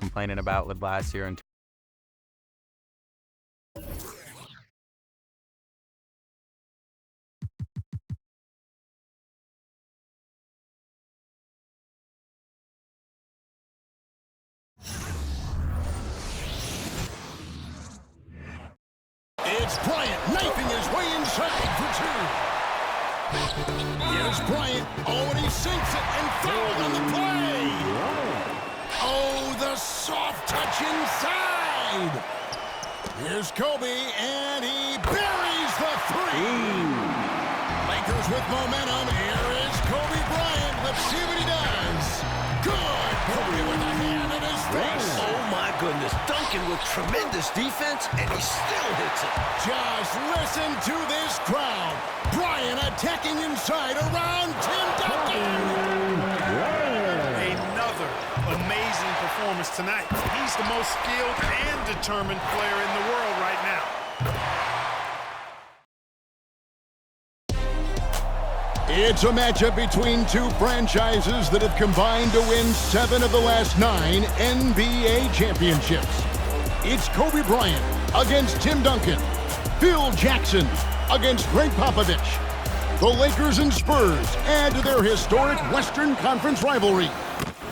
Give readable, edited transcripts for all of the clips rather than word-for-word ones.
complaining about with last year. It's Bryant knifing his way inside for two. Here's Bryant. Oh, and he sinks it and fouled on the play. Oh, the soft touch inside. Here's Kobe, and he buries the three. Lakers with momentum. Here is Kobe Bryant. Let's see what he does. Good. Kobe with a hand in his face. Oh, my goodness. Duncan with tremendous defense, and he still hits it. Just listen to this crowd. Bryant attacking inside around Tim Duncan. Another amazing performance tonight. He's the most skilled and determined player in the world right now. It's a matchup between two franchises that have combined to win 7 of the last 9 NBA championships. It's Kobe Bryant against Tim Duncan. Phil Jackson against Greg Popovich. The Lakers and Spurs add to their historic Western Conference rivalry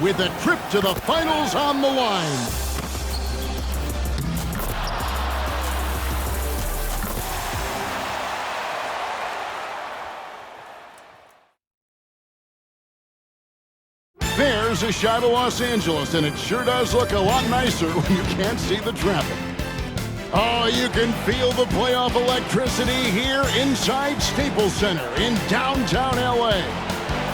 with a trip to the finals on the line. There's a shot of Los Angeles, and it sure does look a lot nicer when you can't see the traffic. Oh, you can feel the playoff electricity here inside Staples Center in downtown LA.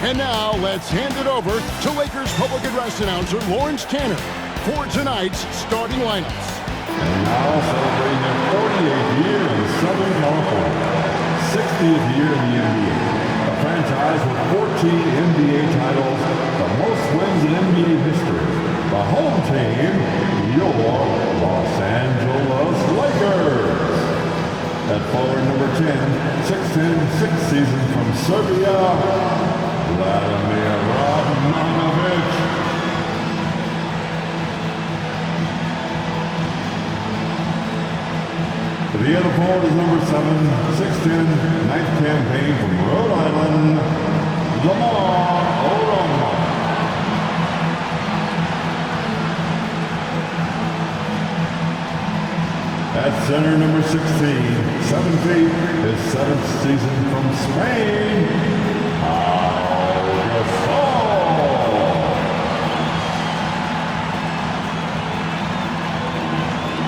And now let's hand it over to Lakers public address announcer Lawrence Tanner for tonight's starting lineups. And now celebrating their 48th year in Southern California, 60th year in the NBA. A franchise with 14 NBA titles, the most wins in NBA history. The home team, your Los Angeles Lakers. At forward number 10, 6'10", 6 seasons from Serbia, Vladimir Radmanovic. The other forward is number 7, 6'10", 9th campaign from Rhode Island, Lamar Odom. At center, number 16, 7 feet, his 7th season from Spain,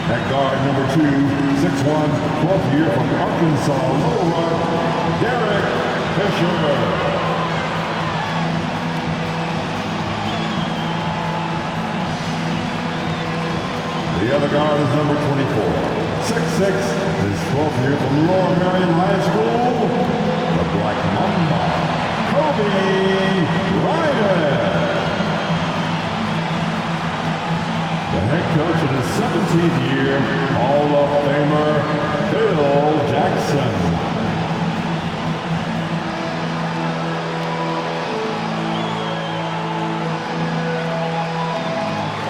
At guard, number 2, 6'1", 12th year from Arkansas, Little Rock, Derek Fisher. The other guard is number 24, 6'6", his 12th year from Lower Merion High School, the Black Mamba, Kobe Bryant. The head coach in his 17th year, Hall of Famer Phil Jackson.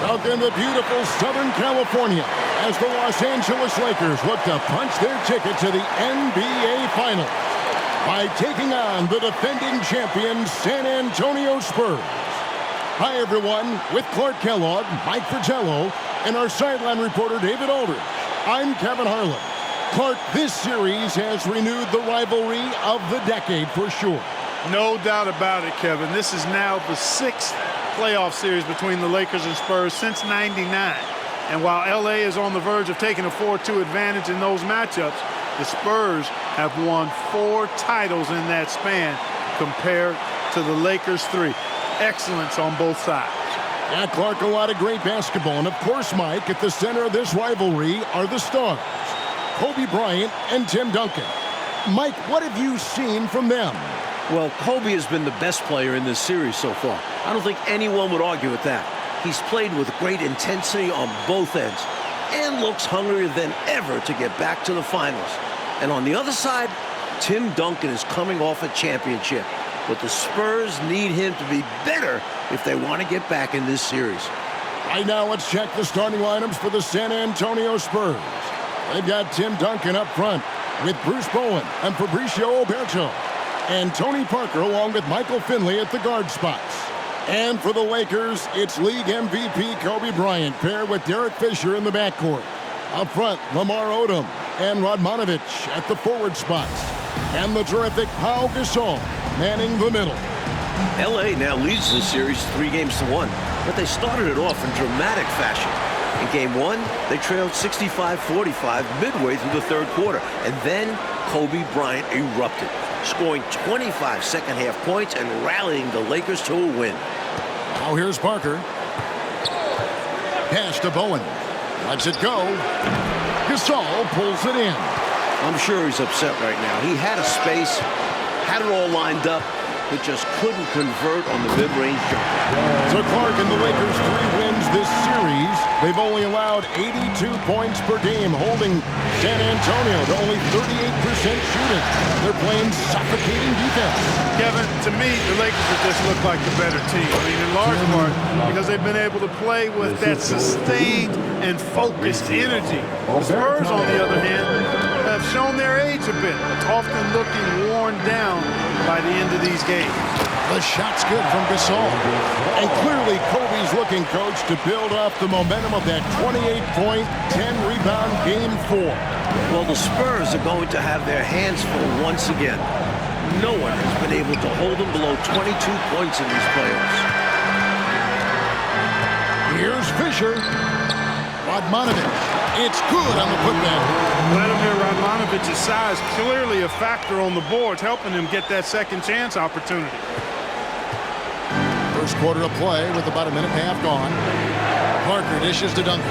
Out in the beautiful Southern California as the Los Angeles Lakers look to punch their ticket to the NBA Finals by taking on the defending champions San Antonio Spurs. Hi, everyone. With Clark Kellogg, Mike Fratello, and our sideline reporter, David Aldridge, I'm Kevin Harlan. Clark, this series has renewed the rivalry of the decade for sure. No doubt about it, Kevin. This is now the 6th playoff series between the Lakers and Spurs since '99. And while LA is on the verge of taking a 4-2 advantage in those matchups, the Spurs have won 4 titles in that span compared to the Lakers' 3. Excellence on both sides. Yeah, Clark, a lot of great basketball. And of course, Mike, at the center of this rivalry are the stars, Kobe Bryant and Tim Duncan. Mike, what have you seen from them? Well, Kobe has been the best player in this series so far. I don't think anyone would argue with that. He's played with great intensity on both ends and looks hungrier than ever to get back to the finals. And on the other side, Tim Duncan is coming off a championship. But the Spurs need him to be better if they want to get back in this series. Right now, let's check the starting lineups for the San Antonio Spurs. They've got Tim Duncan up front with Bruce Bowen and Fabricio Oberto, and Tony Parker along with Michael Finley at the guard spots. And for the Lakers, it's league MVP Kobe Bryant paired with Derek Fisher in the backcourt. Up front, Lamar Odom and Radmanovic at the forward spots. And the terrific Pau Gasol manning the middle. LA now leads the series 3-1, but they started it off in dramatic fashion. In Game 1, they trailed 65-45 midway through the third quarter, and then Kobe Bryant erupted, scoring 25 second-half points and rallying the Lakers to a win. Now here's Parker. Pass to Bowen. Lets it go. Gasol pulls it in. I'm sure he's upset right now. He had a space, had it all lined up, but just couldn't convert on the mid-range jumper. So Clark and the Lakers 3 wins this series. They've only allowed 82 points per game, holding San Antonio to only 38% shooting. They're playing suffocating defense. Kevin, to me, the Lakers have just looked like the better team. I mean, in large part because they've been able to play with that sustained and focused energy. The Spurs, on the other hand, have shown their age a bit, often looking worn down by the end of these games. The shot's good from Gasol. And clearly Kobe's looking, coach, to build off the momentum of that 28-point, 10-rebound Game 4. Well, the Spurs are going to have their hands full once again. No one has been able to hold them below 22 points in these playoffs. Here's Fisher. Radmanovic. It's good on the putback. Vladimir Radmanovic's size clearly a factor on the boards, helping him get that second chance opportunity. First quarter of play with about a minute and a half gone. Parker dishes to Duncan.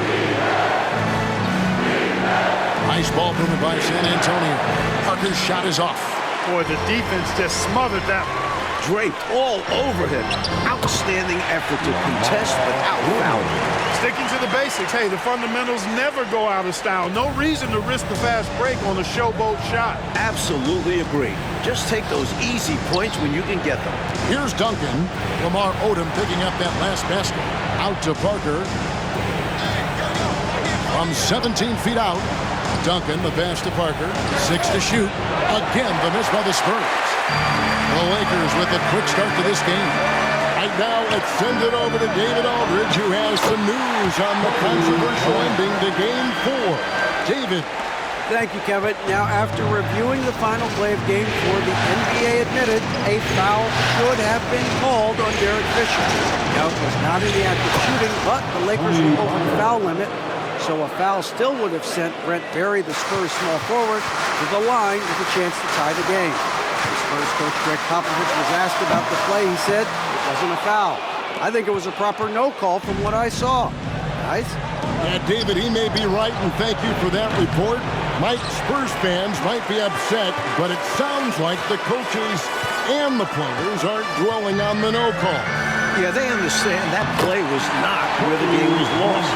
Nice ball movement by San Antonio. Parker's shot is off. Boy, the defense just smothered that one. Draped all over him. Outstanding effort to contest without fouling. Sticking to the basics. Hey, the fundamentals never go out of style. No reason to risk the fast break on a showboat shot. Absolutely agree. Just take those easy points when you can get them. Here's Duncan. Lamar Odom picking up that last basket. Out to Parker. From 17 feet out. Duncan, the pass to Parker. 6 to shoot. Again, the miss by the Spurs. The Lakers with a quick start to this game. Right now, let's send it over to David Aldridge, who has some news on the controversial ending to Game 4. David. Thank you, Kevin. Now, after reviewing the final play of Game 4, the NBA admitted a foul should have been called on Derek Fisher. Now, it was not in the act of shooting, but the Lakers were over the foul limit, so a foul still would have sent Brent Berry, the Spurs small forward, to the line with a chance to tie the game. Spurs coach Greg Popovich was asked about the play. He said it wasn't a foul. I think it was a proper no call from what I saw. Guys? Yeah, David, he may be right, and thank you for that report. Spurs fans might be upset, but it sounds like the coaches and the players aren't dwelling on the no call. Yeah, they understand that play was not where the game was lost.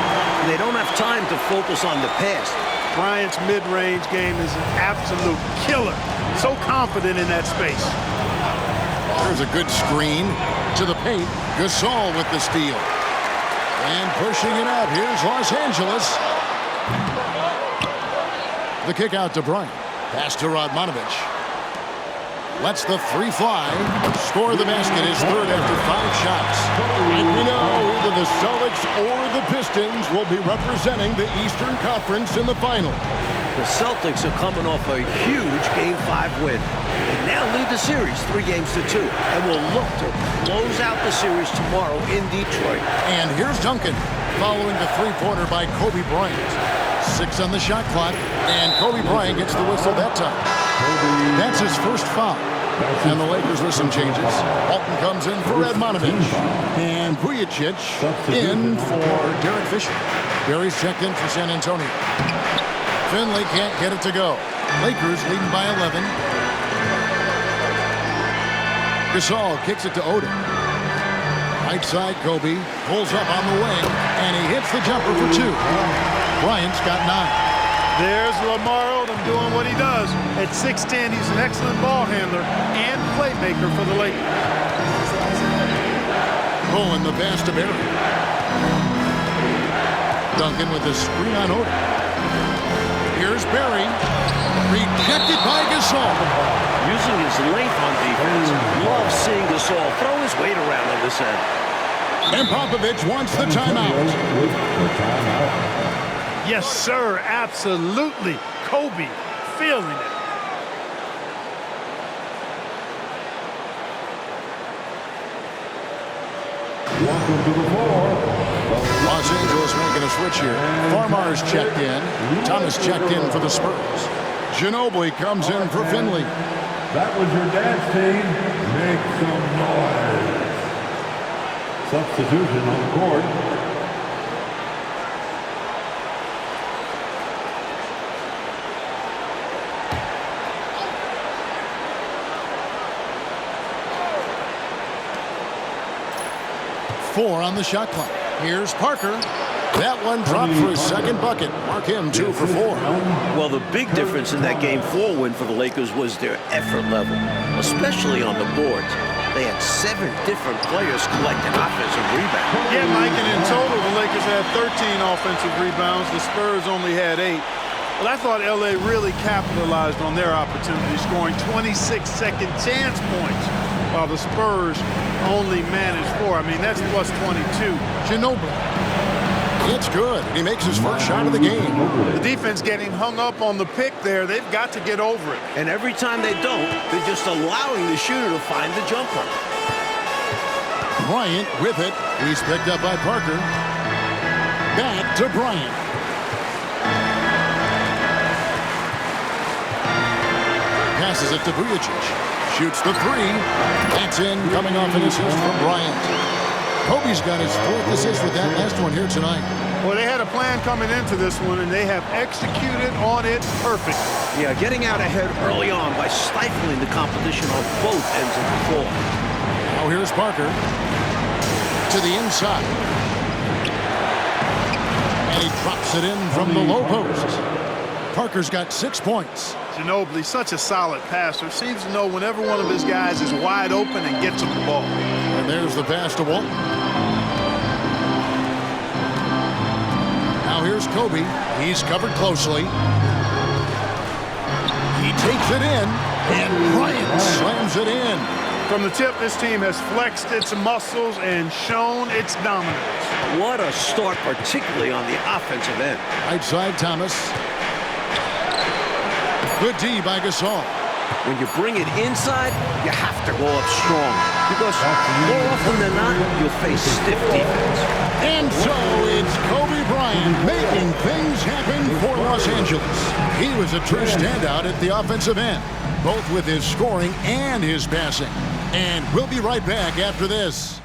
They don't have time to focus on the past. Bryant's mid-range game is an absolute killer. So confident in that space. There's a good screen to the paint. Gasol with the steal. And pushing it out. Here's Los Angeles. The kick out to Bryant. Pass to Radmanovic. Lets the three fly. Score the basket is third after 5 shots. And we know either the Celtics or the Pistons will be representing the Eastern Conference in the final. The Celtics are coming off a huge Game 5 win. They now lead the series 3-2 and will look to close out the series tomorrow in Detroit. And here's Duncan following the three-pointer by Kobe Bryant. 6 on the shot clock, and Kobe Bryant gets the whistle that time. That's his first foul. And the Lakers with some changes. Walton comes in for Radmanovic. And Vujicic in for Derek Fisher. Berry's checked in for San Antonio. Finley can't get it to go. Lakers leading by 11. Gasol kicks it to Odom. Right side, Kobe pulls up on the wing, and he hits the jumper for 2. Bryant's got 9. There's Lamar Odom doing what he does. At 6'10", he's an excellent ball handler and playmaker for the Lakers. Bowen the pass to Berry. Duncan with the screen on Oda. Here's Barry. Rejected by Gasol. Using his length on defense. Love seeing Gasol throw his weight around on this end. And Popovich wants the timeout. Yes, sir. Absolutely. Kobe feeling it. Welcome to the floor. Los Angeles making a switch here. Farmar's checked in. Thomas checked in for the Spurs. Ginobili comes in for Finley. That was your dance team. Make some noise. Substitution on the court. Four on the shot clock. Here's Parker. That one dropped for his second bucket. Mark him 2 for 4. Well, the big difference in that Game 4 win for the Lakers was their effort level, especially on the boards. They had 7 different players collecting offensive rebounds. Yeah, Mike, and in total, the Lakers had 13 offensive rebounds. The Spurs only had 8. Well, I thought L.A. really capitalized on their opportunity, scoring 26 second chance points, while the Spurs only managed 4. I mean, that's plus 22. Ginobili. It's good. He makes his first shot of the game. The defense getting hung up on the pick there. They've got to get over it. And every time they don't, they're just allowing the shooter to find the jumper. Bryant with it. He's picked up by Parker. Back to Bryant. Passes it to Vujacic. Shoots the 3. That's in, coming off an assist from Bryant. Kobe's got his 4th assist with that last one here tonight. Well, they had a plan coming into this one, and they have executed on it perfect. Yeah, getting out ahead early on by stifling the competition on both ends of the floor. Now here's Parker. To the inside. And he drops it in from the low post. Parker's got 6 points. Ginobili, such a solid passer, seems to know whenever one of his guys is wide open and gets him the ball. And there's the pass to Walton. Now here's Kobe. He's covered closely. He takes it in, and Bryant slams it in. From the tip, this team has flexed its muscles and shown its dominance. What a start, particularly on the offensive end. Right side, Thomas. Good D by Gasol. When you bring it inside, you have to go up strong. Because more often than not, you'll face stiff defense. And so it's Kobe Bryant making things happen for Los Angeles. He was a true standout at the offensive end, both with his scoring and his passing. And we'll be right back after this.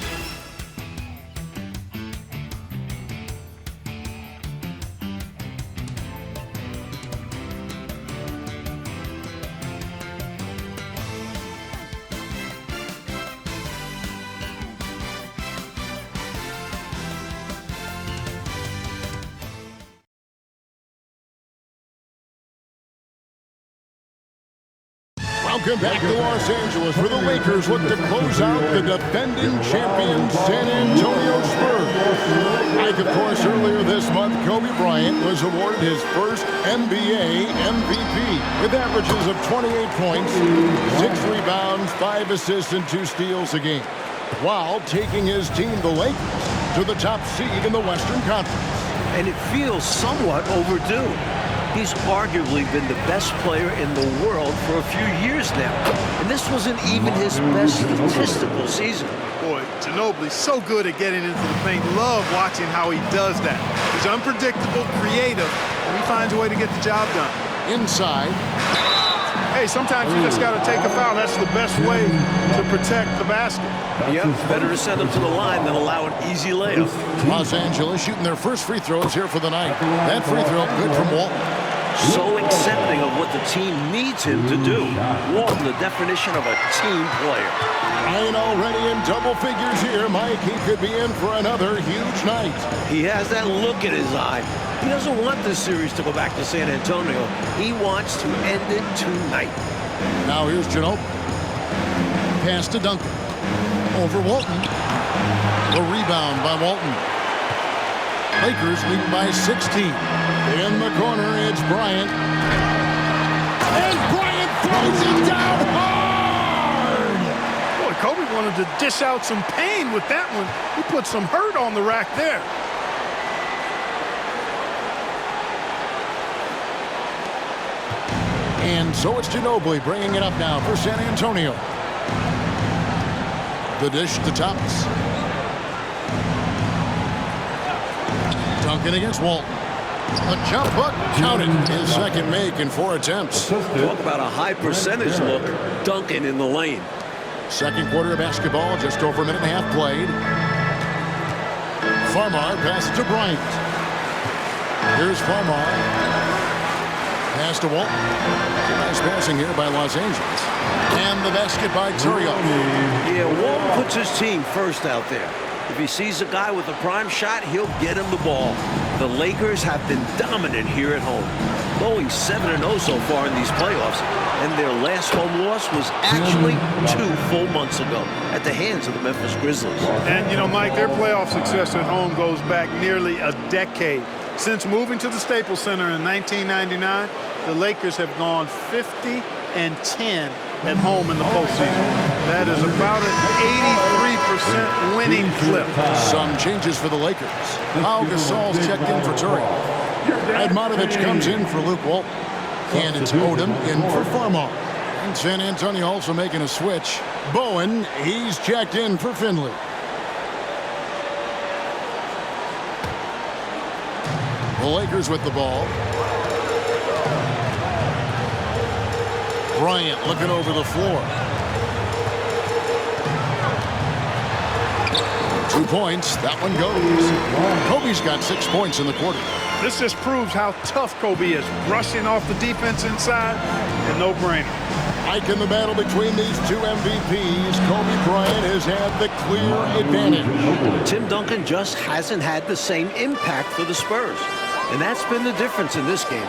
Welcome back to Los Angeles, where the Lakers look to close out the defending champion San Antonio Spurs. Like, of course, earlier this month, Kobe Bryant was awarded his first NBA MVP with averages of 28 points, 6 rebounds, 5 assists, and 2 steals a game, while taking his team, the Lakers, to the top seed in the Western Conference. And it feels somewhat overdue. He's arguably been the best player in the world for a few years now. And this wasn't even his best statistical season. Boy, Ginobili so good at getting into the paint. Love watching how he does that. He's unpredictable, creative, and he finds a way to get the job done. Inside. Hey, sometimes you just got to take a foul. That's the best way to protect the basket. Yep, better to send him to the line than allow an easy layup. Los Angeles shooting their first free throws here for the night. That free throw good from Walton. So accepting of what the team needs him to do. Walton, the definition of a team player. Ryan already in double figures here, Mike. He could be in for another huge night. He has that look in his eye. He doesn't want this series to go back to San Antonio. He wants to end it tonight. Now here's Ginobili. Pass to Duncan. Over Walton. The rebound by Walton. Lakers lead by 16. In the corner, it's Bryant. And Bryant throws it down hard! Boy, Kobe wanted to dish out some pain with that one. He put some hurt on the rack there. And so it's Ginobili bringing it up now for San Antonio. The dish to Thomas. Duncan against Walton. A jump hook counted. His second make in 4 attempts. Talk about a high percentage look. Duncan in the lane. Second quarter of basketball, just over a minute and a half played. Farmar passes to Bryant. Here's Farmar. Pass to Walton. Nice passing here by Los Angeles. And the basket by Torrio. Yeah, Walton puts his team first out there. If he sees a guy with a prime shot, he'll get him the ball. The Lakers have been dominant here at home, going 7-0 so far in these playoffs, and their last home loss was actually 2 full months ago at the hands of the Memphis Grizzlies. And, you know, Mike, their playoff success at home goes back nearly a decade. Since moving to the Staples Center in 1999, the Lakers have gone 50-10 at home in the postseason. That is about an 83% winning clip. Some changes for the Lakers. Pau Gasol's checked in for Torrio. Admanovic comes in for Luke Walton. And it's Odom in for Farmar. And San Antonio also making a switch. Bowen, he's checked in for Finley. The Lakers with the ball. Bryant looking over the floor. 2 points. That one goes. Kobe's got 6 points in the quarter. This just proves how tough Kobe is. Rushing off the defense inside, and no-brainer. Like in the battle between these two MVPs, Kobe Bryant has had the clear advantage. Tim Duncan just hasn't had the same impact for the Spurs, and that's been the difference in this game.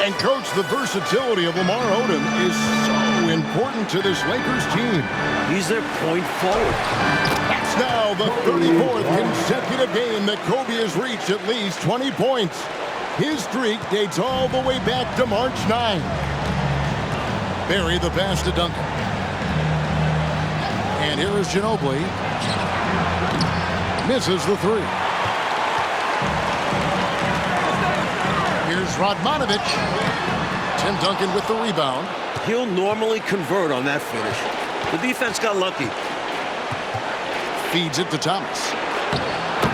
And, Coach, the versatility of Lamar Odom is so important to this Lakers team. He's their point forward. That's now the 34th consecutive game that Kobe has reached at least 20 points. His streak dates all the way back to March 9. Barry the pass to Duncan. And here is Ginobili. Misses the 3. Here's Radmanovic. Tim Duncan with the rebound. He'll normally convert on that finish. The defense got lucky. Feeds it to Thomas.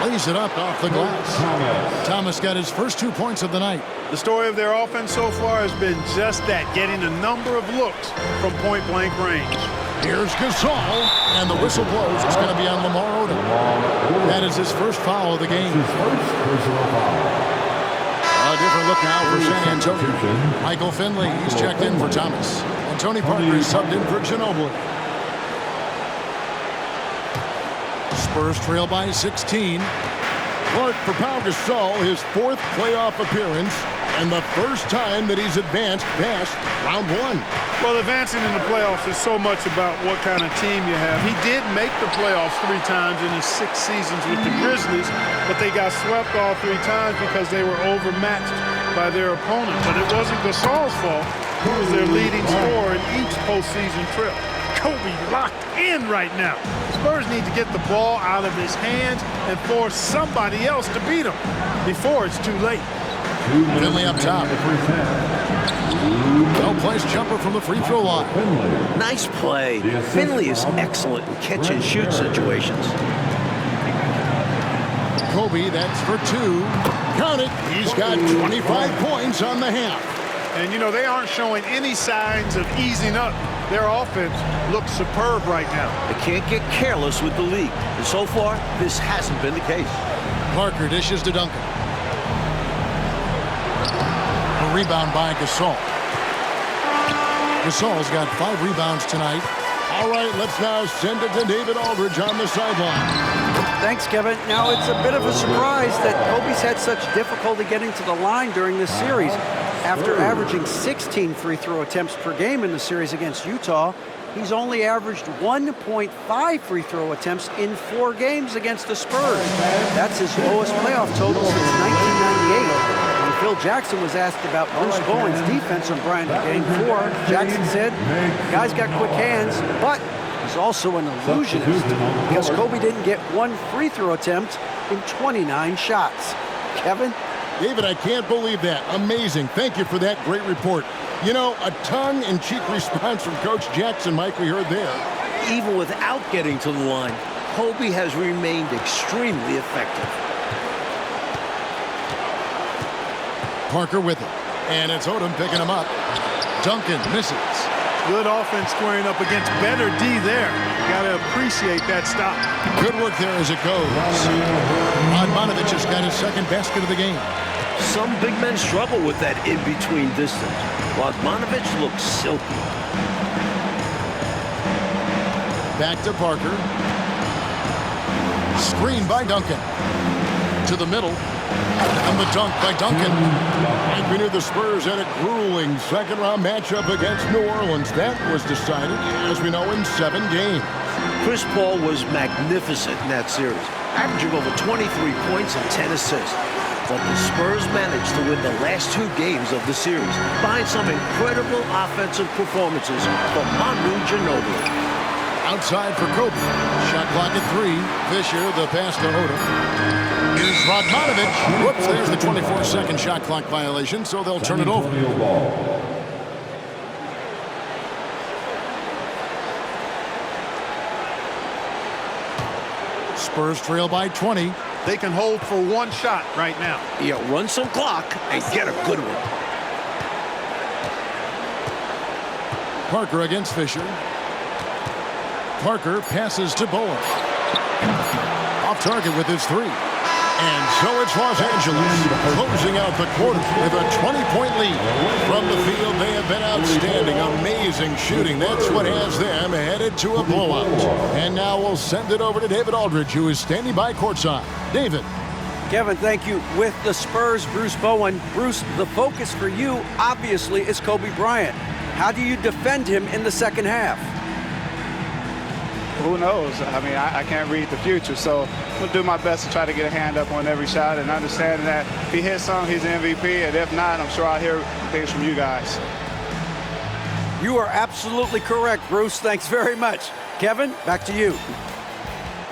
Lays it up off the glass. Thomas got his first 2 points of the night. The story of their offense so far has been just that, getting a number of looks from point-blank range. Here's Gasol, and the whistle blows. It's going to be on Lamar Odom. That is his first foul of the game. A different look now for San Antonio. Michael Finley, he's checked in for Thomas. And Tony Parker is subbed in for Ginobili. Spurs trail by 16. Clark for Pau Gasol, his 4th playoff appearance, and the first time that he's advanced past round 1. Well, advancing in the playoffs is so much about what kind of team you have. He did make the playoffs 3 times in his 6 seasons with the Grizzlies, but they got swept all 3 times because they were overmatched by their opponent. But it wasn't Gasol's fault. He was their leading scorer in each postseason trip. Kobe locked in right now. Spurs need to get the ball out of his hands and force somebody else to beat him before it's too late. Finley up top. Well-placed jumper from the free throw line. Nice play. Finley is excellent in catch-and-shoot situations. Kobe, that's for 2. Count it. He's got 25 points on the half. And, you know, they aren't showing any signs of easing up. Their offense looks superb right now. They can't get careless with the lead. And so far, this hasn't been the case. Parker dishes to Duncan. A rebound by Gasol. Gasol's got 5 rebounds tonight. All right, let's now send it to David Aldridge on the sideline. Thanks, Kevin. Now, it's a bit of a surprise that Kobe's had such difficulty getting to the line during this series. After averaging 16 free throw attempts per game in the series against Utah, he's only averaged 1.5 free throw attempts in 4 games against the Spurs. That's his lowest playoff total since 1998. When Phil Jackson was asked about Bruce Bowen's defense on Bryant in Game 4, Jackson said, the guy's got quick hands, but he's also an illusionist because Kobe didn't get 1 free throw attempt in 29 shots. Kevin? David, I can't believe that. Amazing. Thank you for that great report. You know, a tongue-in-cheek response from Coach Jackson, Mike, we heard there. Even without getting to the line, Kobe has remained extremely effective. Parker with it. And it's Odom picking him up. Duncan misses. Good offense squaring up against better D there. Got to appreciate that stop. Good work there as it goes. Radmanovic has got his second basket of the game. Some big men struggle with that in-between distance. Radmanovic looks silky. Back to Parker. Screen by Duncan. To the middle. And the dunk by Duncan. And we knew the Spurs had a grueling second-round matchup against New Orleans. That was decided, as we know, in 7 games. Chris Paul was magnificent in that series, averaging over 23 points and 10 assists. But the Spurs managed to win the last 2 games of the series behind some incredible offensive performances from Manu Ginobili. Outside for Kobe. Shot clock at 3. Fisher, the pass to Odom. Here's Radmanovic. Whoops, there's the 24-second shot clock violation, so they'll turn it over. Spurs trail by 20. They can hold for 1 shot right now. Yeah, run some clock and get a good one. Parker against Fisher. Parker passes to Bowen. Off target with his 3. And so it's Los Angeles closing out the quarter with a 20-point lead. From the field, they have been outstanding. Amazing shooting. That's what has them headed to a blowout. And now we'll send it over to David Aldridge, who is standing by courtside. David. Kevin, thank you. With the Spurs, Bruce Bowen. Bruce, the focus for you, obviously, is Kobe Bryant. How do you defend him in the second half? Who knows? I mean, I can't read the future, so I'm going to do my best to try to get a hand up on every shot and understand that if he hits some, he's an MVP, and if not, I'm sure I'll hear things from you guys. You are absolutely correct, Bruce. Thanks very much. Kevin, back to you.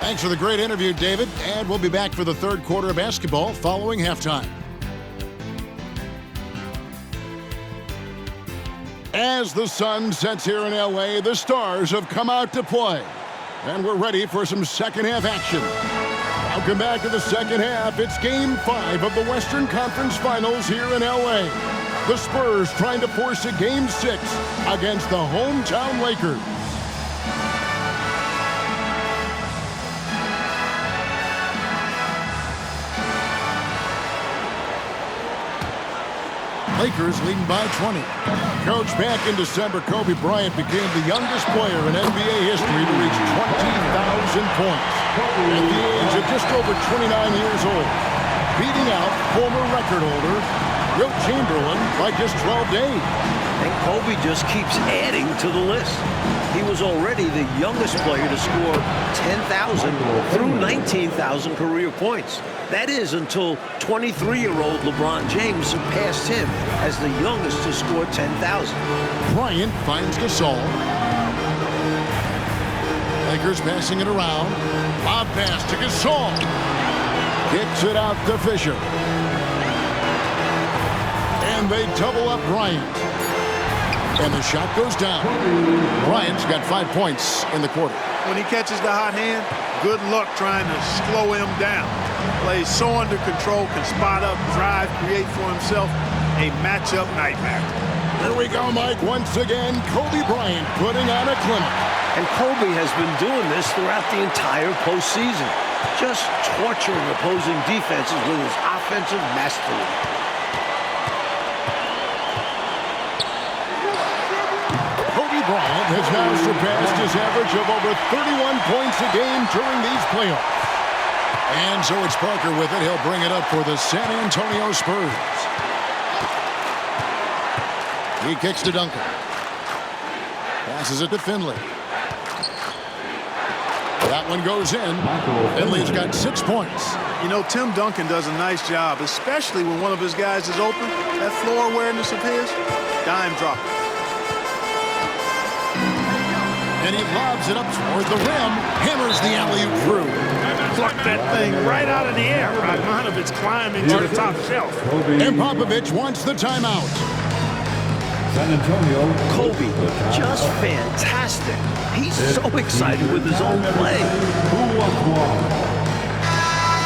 Thanks for the great interview, David, and we'll be back for the third quarter of basketball following halftime. As the sun sets here in L.A., the Stars have come out to play. And we're ready for some second-half action. Welcome back to the second half. It's Game 5 of the Western Conference Finals here in L.A. The Spurs trying to force a Game 6 against the hometown Lakers. Lakers leading by 20. Coach, back in December, Kobe Bryant became the youngest player in NBA history to reach 20,000 points at the age of just over 29 years old, beating out former record holder Wilt Chamberlain by just 12 days. And Kobe just keeps adding to the list. He was already the youngest player to score 10,000 through 19,000 career points. That is until 23-year-old LeBron James surpassed him as the youngest to score 10,000. Bryant finds Gasol. Lakers passing it around. Lob pass to Gasol. Kicks it out to Fisher. And they double up Bryant. And the shot goes down. Bryant's got 5 points in the quarter. When he catches the hot hand, good luck trying to slow him down. Plays so under control, can spot up, drive, create for himself a matchup nightmare. Here we go, Mike. Once again, Kobe Bryant putting on a clinic. And Kobe has been doing this throughout the entire postseason, just torturing opposing defenses with his offensive mastery. Kobe Bryant has now surpassed his average of over 31 points a game during these playoffs. And so it's Parker with it. He'll bring it up for the San Antonio Spurs. He kicks to Duncan. Passes it to Finley. That one goes in. Finley's got 6 points. You know, Tim Duncan does a nice job, especially when one of his guys is open. That floor awareness of his, dime drop. And he lobs it up toward the rim. Hammers the alley-oop through. Pluck that thing right out of the air. Bogdanovich climbing to the top shelf. And Popovich wants the timeout. San Antonio. Kobe, just fantastic. He's so excited with his own play. Who wants one?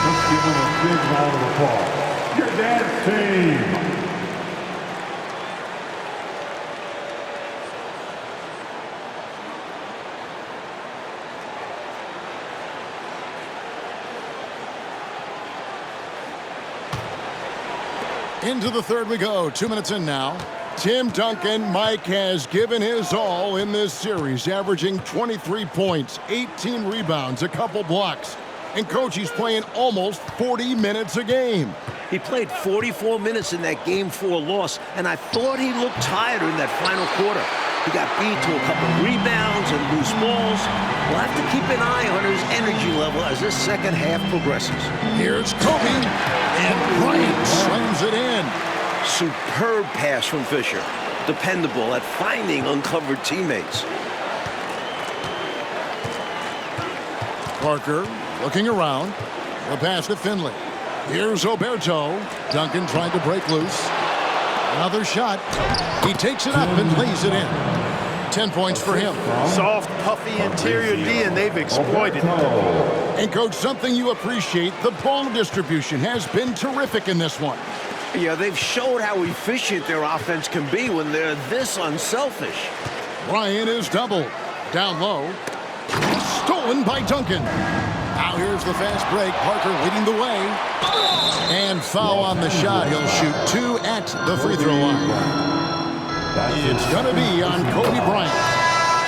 Let's give him a big round of applause. Your dance team. Into the third we go. 2 minutes in now. Tim Duncan, Mike, has given his all in this series, averaging 23 points, 18 rebounds, a couple blocks. And Coach, he's playing almost 40 minutes a game. He played 44 minutes in that Game 4 loss, and I thought he looked tired in that final quarter. He got beat to a couple rebounds and loose balls. We'll have to keep an eye on his energy level as this second half progresses. Here's Kobe, and Bryant slams it in. Superb pass from Fisher. Dependable at finding uncovered teammates. Parker looking around. The pass to Finley. Here's Oberto. Duncan trying to break loose. Another shot. He takes it up and lays it in. 10 points for him. Soft, puffy interior D, and they've exploited it. And, Coach, something you appreciate, the ball distribution has been terrific in this one. Yeah, they've showed how efficient their offense can be when they're this unselfish. Bryant is doubled. Down low. Stolen by Duncan. Now here's the fast break. Parker leading the way. And foul on the shot. He'll shoot 2 at the free throw line. It's going to be on Kobe Bryant.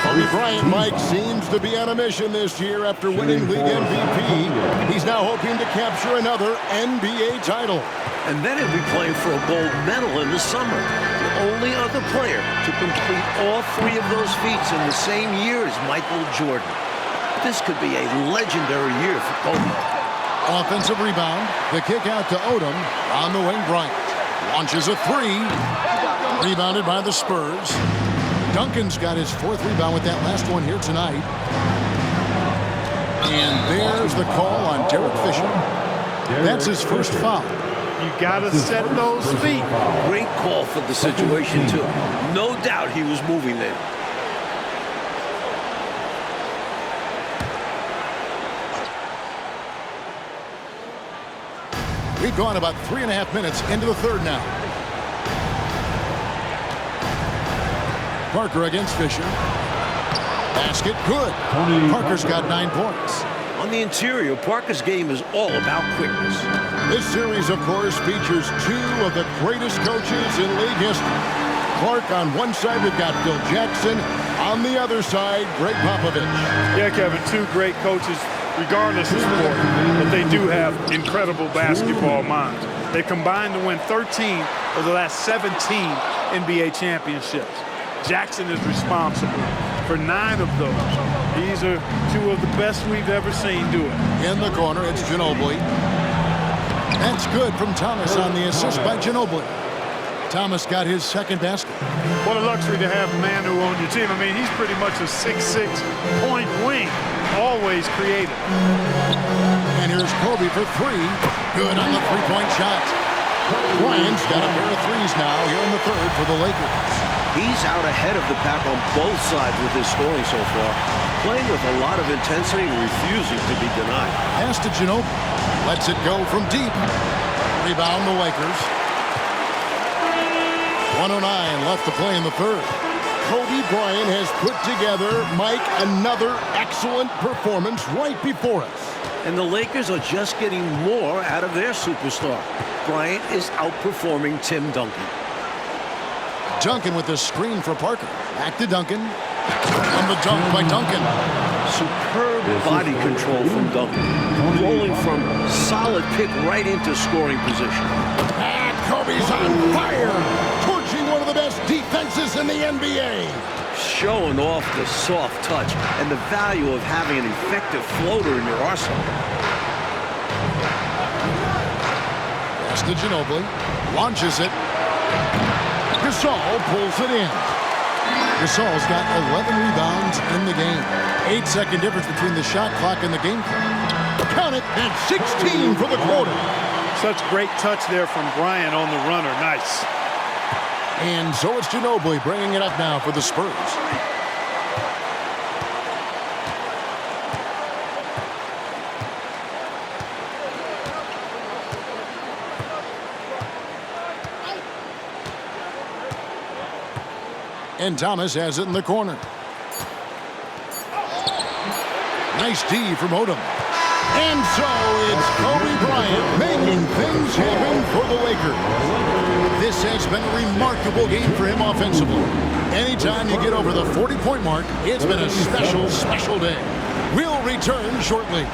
Kobe Bryant, Mike, seems to be on a mission this year after winning league MVP. He's now hoping to capture another NBA title. And then he'll be playing for a gold medal in the summer. The only other player to complete all 3 of those feats in the same year is Michael Jordan. This could be a legendary year for Kobe. Offensive rebound. The kick out to Odom. On the wing, Bryant launches a 3. Rebounded by the Spurs. Duncan's got his 4th rebound with that last one here tonight. And there's the call on Derek Fisher. That's his first foul. You got to set those feet. Great call for the situation, too. No doubt he was moving there. We've gone about 3.5 minutes into the third now. Parker against Fisher. Basket good. Parker's got 9 points. On the interior, Parker's game is all about quickness. This series, of course, features 2 of the greatest coaches in league history. Clark on one side, we've got Phil Jackson. On the other side, Greg Popovich. Yeah, Kevin, 2 great coaches, regardless of sport, but they do have incredible basketball minds. They combined to win 13 of the last 17 NBA championships. Jackson is responsible for 9 of those. These are 2 of the best we've ever seen do it. In the corner, it's Ginobili. That's good from Thomas on the assist by Ginobili. Thomas got his 2nd basket. What a luxury to have Manu on your team. I mean, he's pretty much a 6'6" point wing, always creative. And here's Kobe for 3. Good on the 3-point shot. Bryant's got a pair of 3s now here in the third for the Lakers. He's out ahead of the pack on both sides with his scoring so far, playing with a lot of intensity and refusing to be denied. Pass to Ginobili. Lets it go from deep. Rebound the Lakers. 1:09 left to play in the third. Kobe Bryant has put together, Mike, another excellent performance right before us. And the Lakers are just getting more out of their superstar. Bryant is outperforming Tim Duncan. Duncan with the screen for Parker. Back to Duncan. And the dunk by Duncan. Superb body control from Duncan. Rolling from solid pick right into scoring position. And Kobe's on fire. Torching one of the best defenses in the NBA. showing off the soft touch and the value of having an effective floater in your arsenal. Pass to Ginobili. Launches it. Gasol pulls it in. Gasol's got 11 rebounds in the game. 8-second difference between the shot clock and the game clock. Count it, and 16 for the quarter. Such great touch there from Bryant on the runner. Nice. And so it's Ginobili bringing it up now for the Spurs. And Thomas has it in the corner. Nice D from Odom. And so it's Kobe Bryant making things happen for the Lakers. This has been a remarkable game for him offensively. Anytime you get over the 40-point mark, it's been a special, special day. We'll return shortly.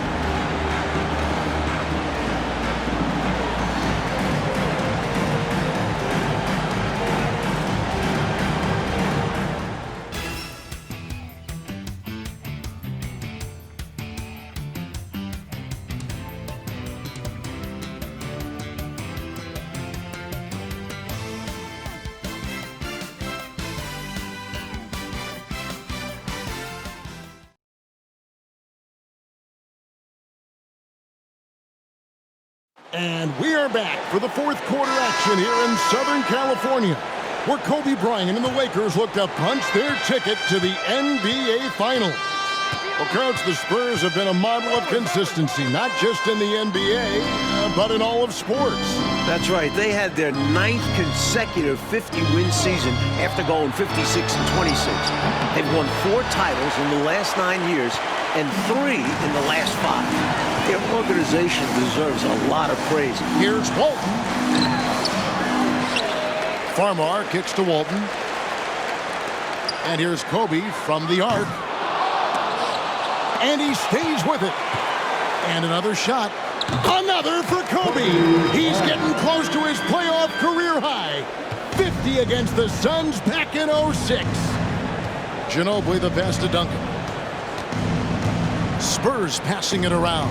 And we are back for the fourth quarter action here in Southern California, where Kobe Bryant and the Lakers look to punch their ticket to the NBA Finals. Well, Coach, the Spurs have been a model of consistency, not just in the NBA, but in all of sports. That's right. They had their 9th consecutive 50-win season after going 56 and 26. They've won 4 titles in the last 9 years and 3 in the last 5. Their organization deserves a lot of praise. Here's Walton. Farmar kicks to Walton. And here's Kobe from the arc. And he stays with it. And another shot. Another for Kobe. He's getting close to his playoff career high. 50 against the Suns back in 06. Ginobili the pass to Duncan. Spurs passing it around.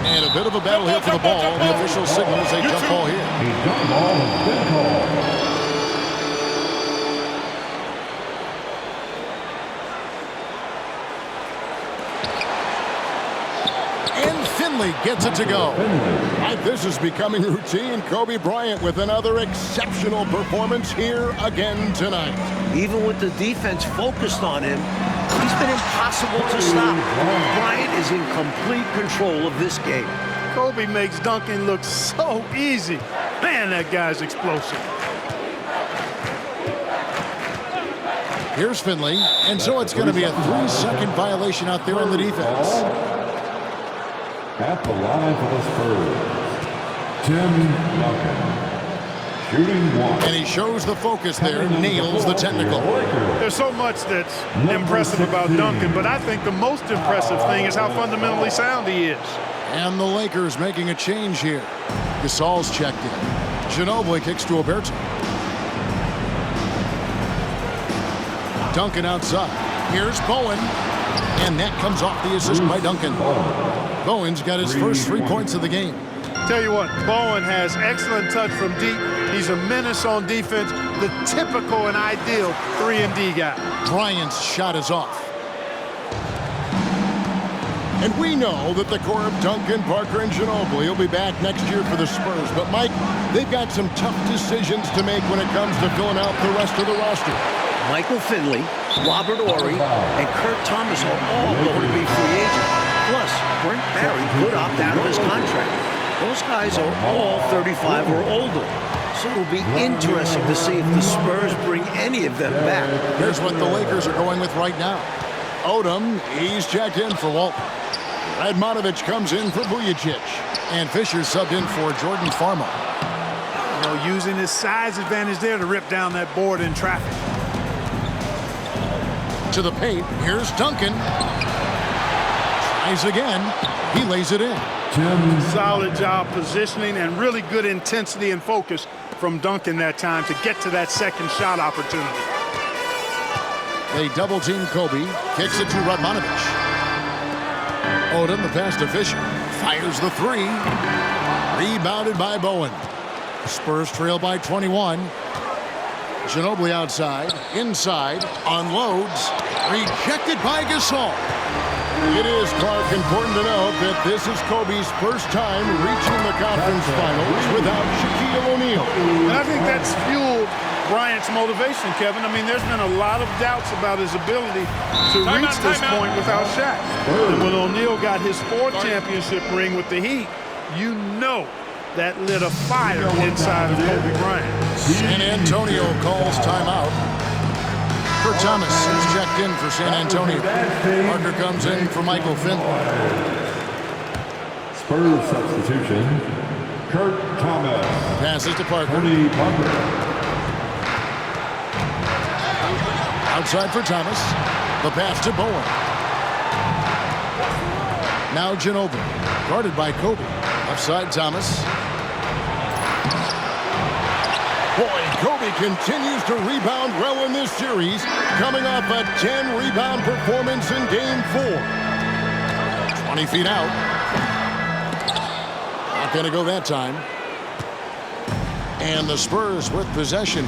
And a bit of a battle here for the ball. The official signals a jump ball here. A jump ball has been called. Gets it to go. This is becoming routine. Kobe Bryant with another exceptional performance here again tonight. Even with the defense focused on him, he's been impossible to stop. Bryant is in complete control of this game. Kobe makes Duncan look so easy. Man, that guy's explosive. Here's Finley, and so it's going to be a 3-second violation out there on the defense. At the line for the Spurs, Tim Duncan, shooting 1. And he shows the focus there, nails the technical. There's so much that's impressive about Duncan, but I think the most impressive thing is how fundamentally sound he is. And the Lakers making a change here. Gasol's checked in. Ginobili kicks to Alberto. Duncan outside. Here's Bowen. And that comes off the assist by Duncan. Bowen's got his first 3 points of the game. Tell you what, Bowen has excellent touch from deep. He's a menace on defense, the typical and ideal 3-and-D guy. Bryant's shot is off. And we know that the core of Duncan, Parker, and Ginobili will be back next year for the Spurs. But, Mike, they've got some tough decisions to make when it comes to filling out the rest of the roster. Michael Finley, Robert Horry, and Kurt Thomas are all going to be free agents. Plus, Brent Barry could opt out of his contract. Those guys are all 35 or older. So it'll be interesting to see if the Spurs bring any of them back. Here's what the Lakers are going with right now. Odom, he's checked in for Walton. Radmanovich comes in for Vujacic. And Fisher subbed in for Jordan Farmar. You know, using his size advantage there to rip down that board in traffic. To the paint, here's Duncan. Tries again. He lays it in. Solid job positioning and really good intensity and focus from Duncan that time to get to that second shot opportunity. They double team Kobe. Kicks it to Radmanovich. Odom, the pass to Fisher. Fires the three. Rebounded by Bowen. Spurs trail by 21. Ginobili outside. Inside. Unloads. Rejected by Gasol. It is, Clark, important to note that this is Kobe's first time reaching the conference finals without Shaquille O'Neal. And I think that's fueled Bryant's motivation, Kevin. I mean, there's been a lot of doubts about his ability to reach this point without Shaq. And when O'Neal got his 4th championship ring with the Heat, you know that lit a fire inside of Kobe Bryant. San Antonio calls timeout. For Thomas, who's checked in for San Antonio. Parker comes in for Michael Finley. Spurs substitution, Kurt Thomas. Passes to Parker. Tony Parker. Outside for Thomas. The pass to Bowen. Now Ginobili. Guarded by Kobe. Offside Thomas. Boy, Kobe continues to rebound well in this series, coming off a 10-rebound performance in Game 4. 20 feet out. Not going to go that time. And the Spurs with possession.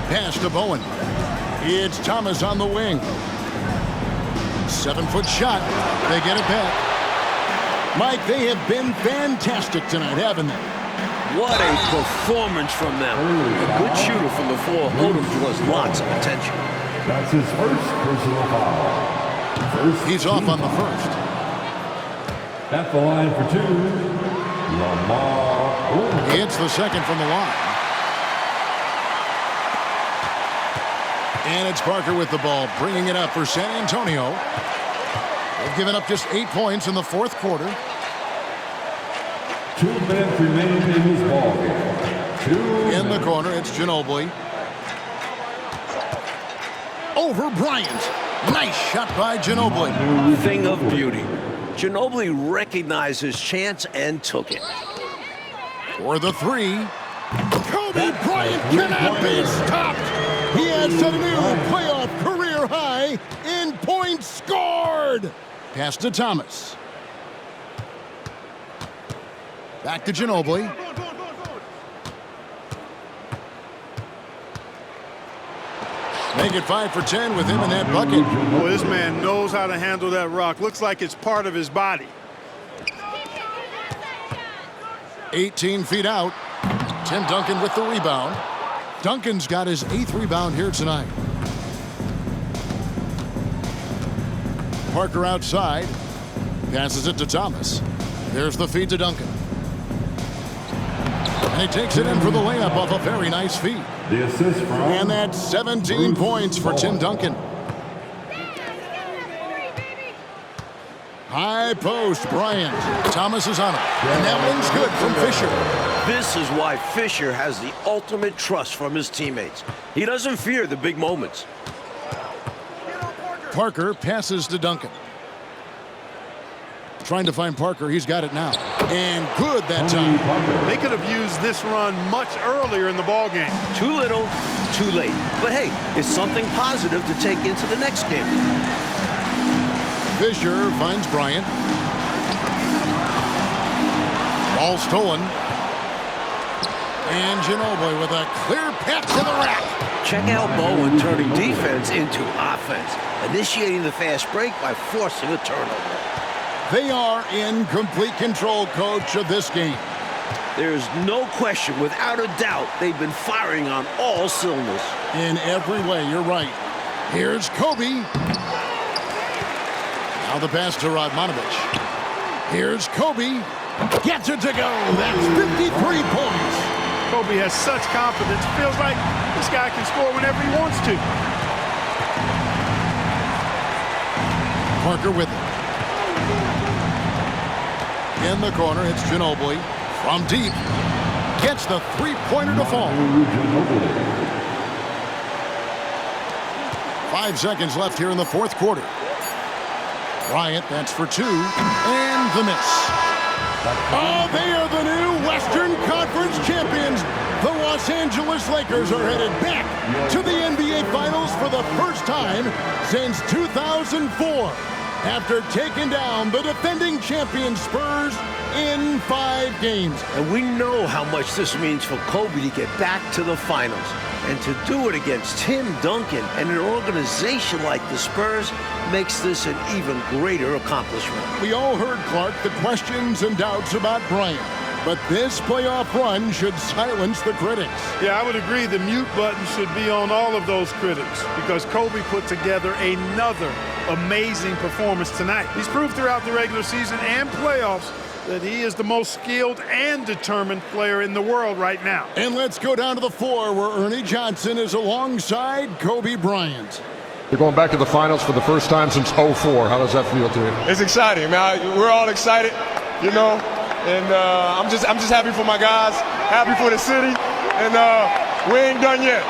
Pass to Bowen. It's Thomas on the wing. 7-foot shot. They get it back. Mike, they have been fantastic tonight, haven't they? What a performance from them. A good shooter from the floor. Odom draws lots of attention. That's his first personal foul. He's off on the first. At the line for 2, Lamar. He hits the second from the line. And it's Parker with the ball, bringing it up for San Antonio. They've given up just 8 points in the 4th quarter. 2 minutes remaining in this ball game. In the corner, it's Ginobili. Over Bryant. Nice shot by Ginobili. Thing of beauty. Ginobili recognized his chance and took it. For the three. Kobe Bryant cannot be stopped. He has set a new playoff career high in points scored. Pass to Thomas. Back to Ginobili. Make it 5 for 10 with him in that bucket. Boy, this man knows how to handle that rock. Looks like it's part of his body. 18 feet out. Tim Duncan with the rebound. Duncan's got his 8th rebound here tonight. Parker outside. Passes it to Thomas. There's the feed to Duncan. And he takes it in for the layup off a very nice feed. The assist from. And that's 17 points for Tim Duncan. High post, Bryant. Thomas is on it. And that one's good from Fisher. This is why Fisher has the ultimate trust from his teammates. He doesn't fear the big moments. Parker passes to Duncan. Trying to find Parker. He's got it now. And good that time. They could have used this run much earlier in the ballgame. Too little, too late. But hey, it's something positive to take into the next game. Fisher finds Bryant. Ball stolen. And Ginobili with a clear path to the rack. Check out Bowen turning defense into offense, initiating the fast break by forcing a turnover. They are in complete control, coach, of this game. There's no question, without a doubt, they've been firing on all cylinders. In every way, you're right. Here's Kobe. Now the pass to Radmanovich. Here's Kobe. Gets it to go. That's 53 points. Kobe has such confidence. Feels like this guy can score whenever he wants to. Parker with it. In the corner, it's Ginobili. From deep. Gets the three-pointer to fall. 5 seconds left here in the 4th quarter. Bryant, that's for 2. And the miss. Oh, they are the new Western Conference champions. The Los Angeles Lakers are headed back to the NBA Finals for the first time since 2004 after taking down the defending champion Spurs in 5 games. And we know how much this means for Kobe to get back to the finals. And to do it against Tim Duncan and an organization like the Spurs makes this an even greater accomplishment. We all heard, Clark, the questions and doubts about Bryant. But this playoff run should silence the critics. Yeah, I would agree the mute button should be on all of those critics because Kobe put together another amazing performance tonight. He's proved throughout the regular season and playoffs that he is the most skilled and determined player in the world right now. And let's go down to the floor where Ernie Johnson is alongside Kobe Bryant. You're going back to the finals for the first time since '04. How does that feel to you? It's exciting, man. We're all excited, you know, and I'm just happy for my guys, happy for the city, and we ain't done yet.